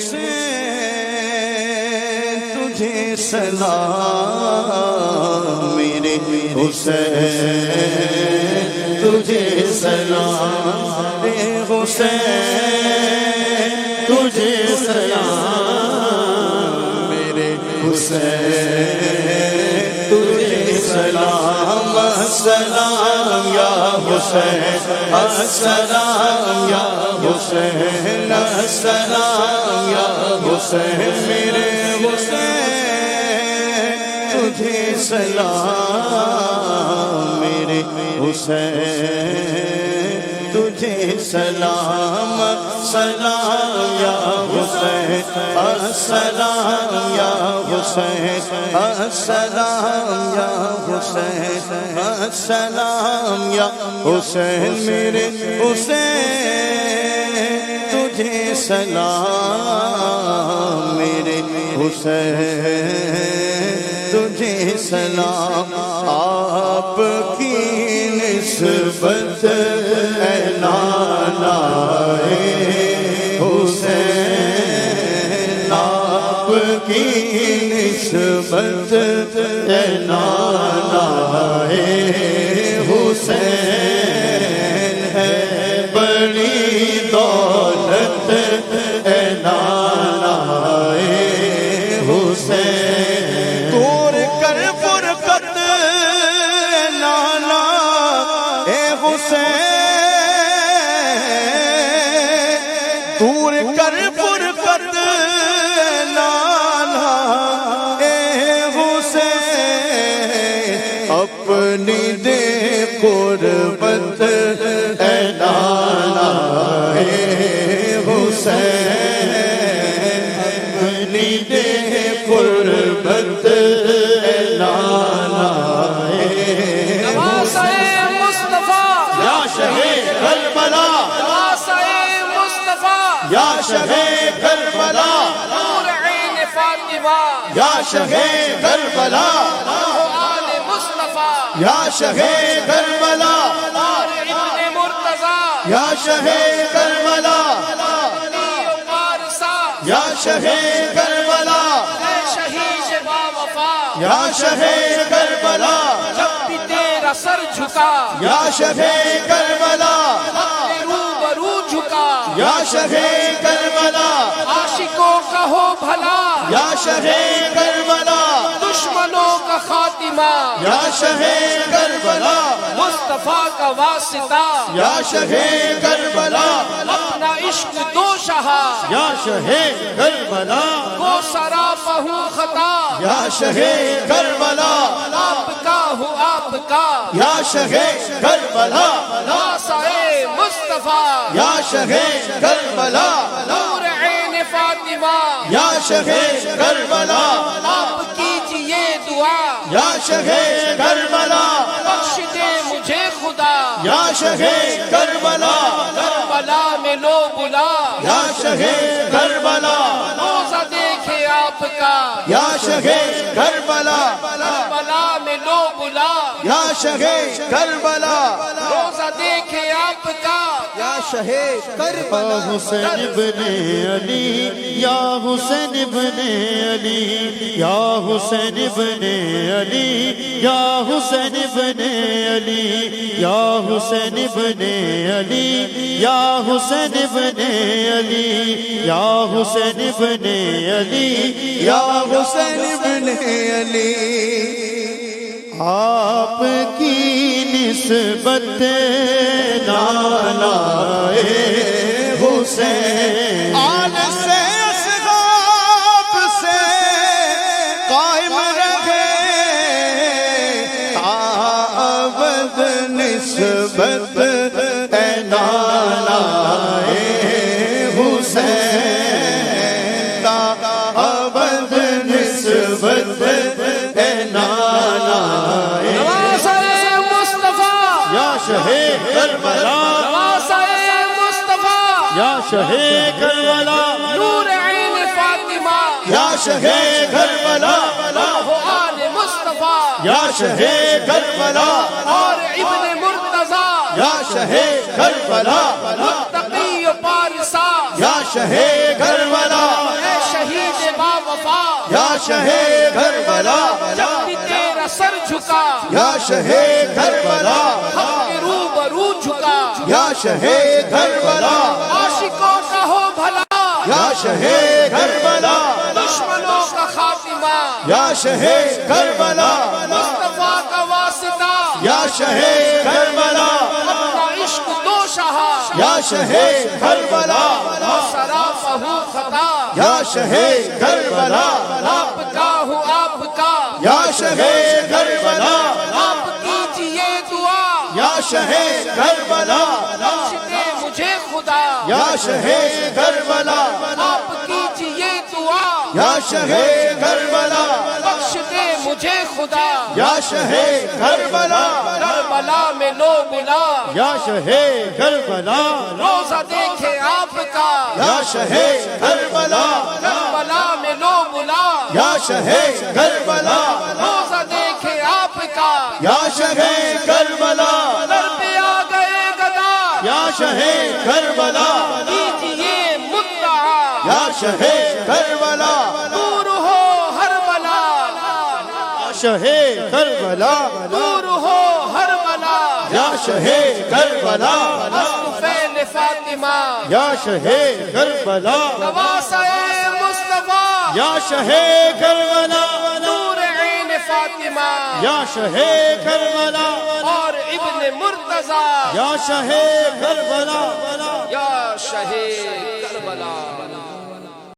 حسین تجھے سلام، میرے حسین تجھے سلام، میرے حسین تجھے سلام، میرے حسین تجھے سلام، السلام یا حسین، السلام یا حسین، السلام یا حسین، میرے حسین تجھے سلام، میرے حسین تجھے سلام، سلام یا حسین، السلام یا حسین، السلام یا حسین، السلام یا حسین، میرے حسین تجھے سلام، میرے حسین تجھے سلام، آپ کی نسبت اے نانا حسین، آپ کی نسبت اے نانا حسین ہے بڑی دولت اے نانا حسین، دور کر فرقت نانا اے حسین، دور کر فرقت نانا اے حسین، اپنی دے قربت اے نانا اے حسین، اپنی دے قربت اے نانا اے نواسۂ مصطفیٰ یا شہید کربلا، نواسۂ مصطفیٰ یا شہید کربلا، نور عین فاطمہ یا شہید کربلا، آل مصطفیٰ یا شہید کربلا، اور ابن مرتضیٰ یا شہید کربلا، یا شہید کربلا، اے شہید با وفا، یا شہید کربلا، جب بھی تیرا سر جھکا یا شہید کربلا، اپنے روبرو جھکا، یا شہید کربلا، عاشقوں کا ہو بھلا، یا شہید کربلا، دشمنوں کا خاتمہ، یا شہید کربلا، مصطفیٰ کا واسطہ، یا شہید کربلا، اپنا عشق دو شہا، یا شہید کربلا، کو سراپا ہوں خطا، یا شہید کربلا، آپ کا ہوں آپ کا، یا شہید کربلا، نواسۂ مصطفیٰ، یا شہید کربلا، نور عین فاطمہ، یا شہید کربلا، آپ کیجئے دعا، یا شہید کربلا، بخش دے مجھے خدا، یا شہید کربلا، کربلا میں لو بلا، یا شہید کربلا، روزہ دیکھے آپ کا، یا شہید کربلا، کربلا میں لو بلا، یا شہید کربلا، روزہ دیکھے آپ کا، یا شہید کربلا، حسین ابن علی، یا حسین ابن علی، یا حسین ابن علی، یا حسین ابن علی، یا حسین ابن علی، یا حسین ابن علی، یا حسین ابن علی، یا حسین ابن علی، آپ کی نسبت نانا حسین آل سے اصحاب سے قائم رہے تا ابد نسبت اے نانا حسین، تا ابد نسبت اے نانا نواسۂ مصطفیٰ، یا شہید کربلا، نواسۂ مصطفیٰ، یا شہید کربلا، نور عین فاطمہ، یا شہید کربلا، آل مصطفیٰ، یا شہید کربلا، اور ابن مرتضیٰ، یا شہید کربلا، متقی و پارسا، یا شہید کربلا، شہ کربلا جب بھی تیرا سر جھکا یا شہ کربلا حق کے روبرو جھکا یا شہ کربلا عاشقوں کا ہو بھلا یا شہ کربلا دشمنوں کا خاتمہ یا شہ کربلا مصطفیٰ کا واسطہ یا شہ کربلا اپنا عشق دو شہا یا شہ کربلا سراپا ہوں خطا یا شہ کربلا آپ کا ہوں آپ کا یا شہ کربلا آپ کیجئے دعا یا شہ کربلا بخش دے مجھے خدا یا شہ کربلا آپ کیجئے دعا یا شہ کربلا بخش دے مجھے خدا یا شہ کربلا کربلا میں لو ملا یا شہ کربلا روزہ دیکھے آپ کا یا شہ کربلا کربلا میں لو ملا یا شہ کربلا روزہ دیکھے آپ کا یا شہ کربلا در پہ آ گئے گدا یا شہ کربلا کیجئے مدعا یا شہ کربلا دور ہو ہر بلا شہ کربلا دور ہو ہر بلا یا شہ کربلا مصطفیٰ فاطمہ یا شہ کربلا نواسہ مصطفیٰ یا شہ کربلا نور عین فاطمہ یا شہ کربلا اور ابن مرتضی یا شہ کربلا یا شہید